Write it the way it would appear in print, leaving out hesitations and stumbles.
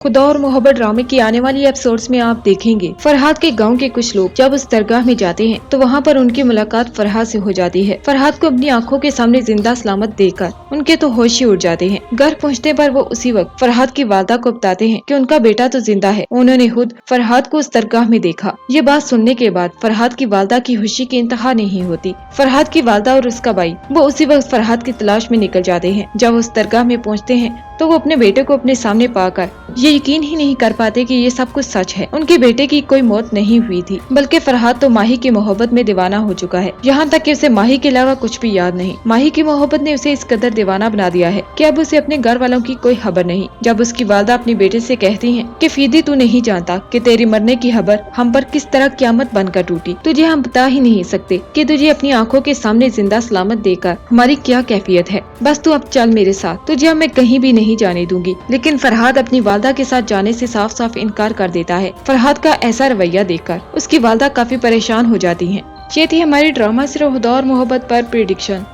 खुदा और मोहब्बत ड्रामे की आने वाली एपिसोड्स में आप देखेंगे फरहाद के गांव के कुछ लोग जब उस दरगाह में जाते हैं तो वहां पर उनकी मुलाकात फरहाद से हो जाती है। फरहाद को अपनी आंखों के सामने जिंदा सलामत देखकर उनके तो होश ही उड़ जाते हैं। घर पहुंचने पर वो उसी वक्त फरहाद की वालदा को बताते हैं कि उनका बेटा तो जिंदा है। उन्होंने खुद फरहाद को उस दरगाह में देखा। ये बात सुनने के बाद फरहाद की वालदा की खुशी की इंतहा नहीं होती। फरहाद की वालदा और उसका भाई वो उसी वक्त फरहाद की तलाश में निकल जाते हैं। जब उस दरगाह में पहुँचते हैं तो वो अपने बेटे को अपने सामने पाकर ये यकीन ही नहीं कर पाते कि ये सब कुछ सच है। उनके बेटे की कोई मौत नहीं हुई थी, बल्कि फरहाद तो माही की मोहब्बत में दीवाना हो चुका है। यहाँ तक कि उसे माही के अलावा कुछ भी याद नहीं। माही की मोहब्बत ने उसे इस कदर दीवाना बना दिया है कि अब उसे अपने घर वालों की कोई खबर नहीं। जब उसकी वालदा अपने बेटे से कहती है कि फीदी तू नहीं जानता कि तेरी मरने की खबर हम पर किस तरह क़यामत बनकर टूटी। तुझे हम बता ही नहीं सकते कि तुझे अपनी आंखों के सामने जिंदा सलामत देखकर हमारी क्या कैफियत है। बस तू अब चल मेरे साथ, तुझे अब मैं कहीं भी नहीं जाने दूंगी। लेकिन फरहाद अपनी वालदा के साथ जाने से साफ साफ इनकार कर देता है। फरहाद का ऐसा रवैया देखकर उसकी वालदा काफी परेशान हो जाती हैं। ये थी हमारी ड्रामा सिर्फ खुदा और मोहब्बत पर प्रेडिक्शन।